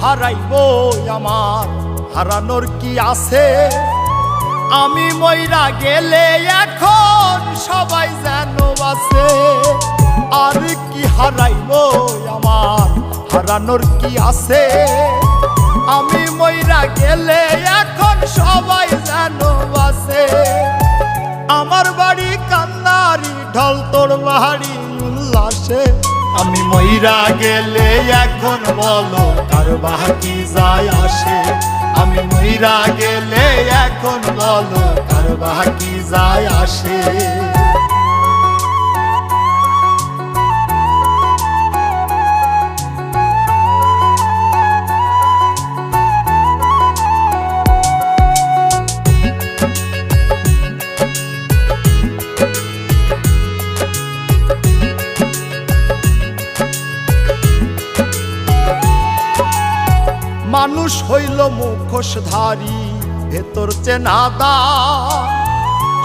হারাইবো আমার হারানোর কি আছে? আমি মইরা গেলে এখন সবাই যেন বাঁচে। আর কি হারাইবো আমার হারানোর কি আছে? আমি মইরা গেলে এখন সবাই যেন বাঁচে। আমার বাড়ি কান্নারি ঢল, তোর বাড়ি উল্লাসে। আমি মইরা গেলে এখন বলো কার বাকি যায় আসে? আমি মইরা গেলে এখন বলো কার বাকি যায় আসে? মানুষ হইল মুখোশধারী, ভেতর চেনাদা।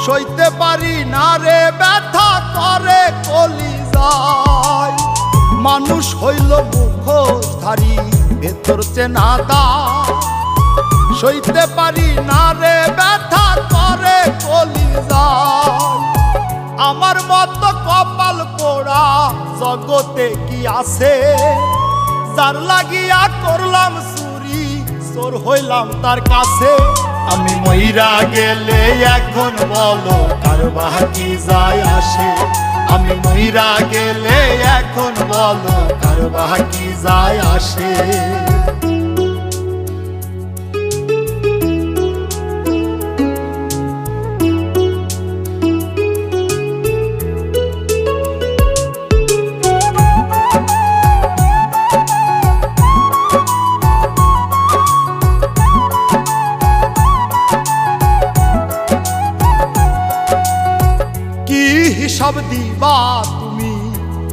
সইতে পারি না রে ব্যথা করে কলিজায়। মানুষ হইল মুখোশধারী, ভেতর চেনাদা। সইতে পারি না রে ব্যথা করে কলিজায়। আমার মতো কপাল পোড়া জগতে কি আছে? যার লাগিয়া করলাম চুরি, চোর হইলাম তার কাছে। আমি মইরা গেলে এখন বলো কার বাকি যায় আসে? আমি মইরা গেলে এখন বলো কার বাকি যায় আসে? হিসাব দিবা তুমি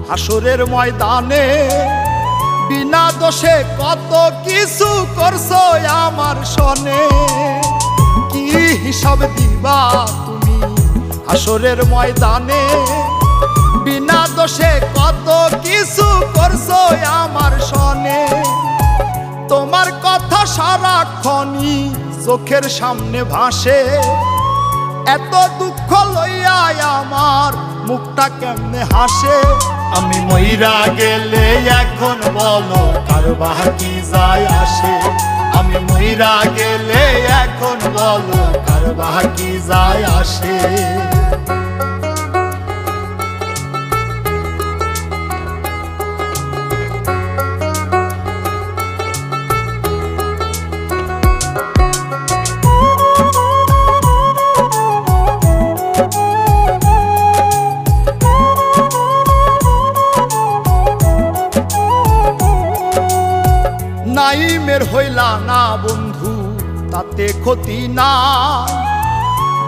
হাসরের ময়দানে? বিনা দোষে কত কিছু করছো আমার সনে। কি হিসাব দিবা তুমি হাসরের ময়দানে? বিনা দোষে কত কিছু করছো আমার সনে। তোমার কথা সারাক্ষণই চোখের সামনে ভাসে। এত দুঃখ লইয়া আমার মুখটা কেমনে হাসে? আমি মইরা গেলে এখন বলো কার বাকি যায় আসে? আমি মইরা গেলে এখন বলো কার বাকি যায় আসে? নাইমের হইলা না বন্ধু তাতে ক্ষতি নাই।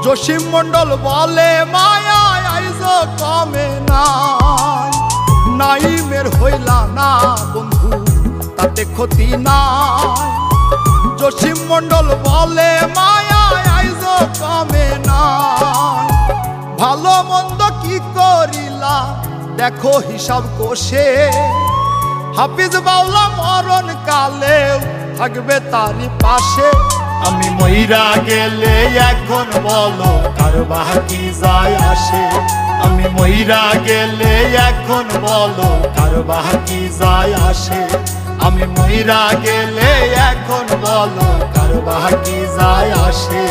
জসিম মণ্ডল বলে মায়া আইজ কমে নাই। নাইমের হইলা না বন্ধু তাতে ক্ষতি নাই। জসিম মণ্ডল বলে মায়া আইজ কমে নাই। ভালো মন্দ কি করিলা দেখো হিসাব কষে। হাফিজ বাউলা মরণ কালেও থাকবে তারই পাশে। আমি মইরা গেলে এখন বলো কার বাকি যায় আসে? আমি মইরা গেলে এখন বলো কার বাকি যায় আসে? আমি মইরা গেলে এখন বলো কার বাকি যায় আসে?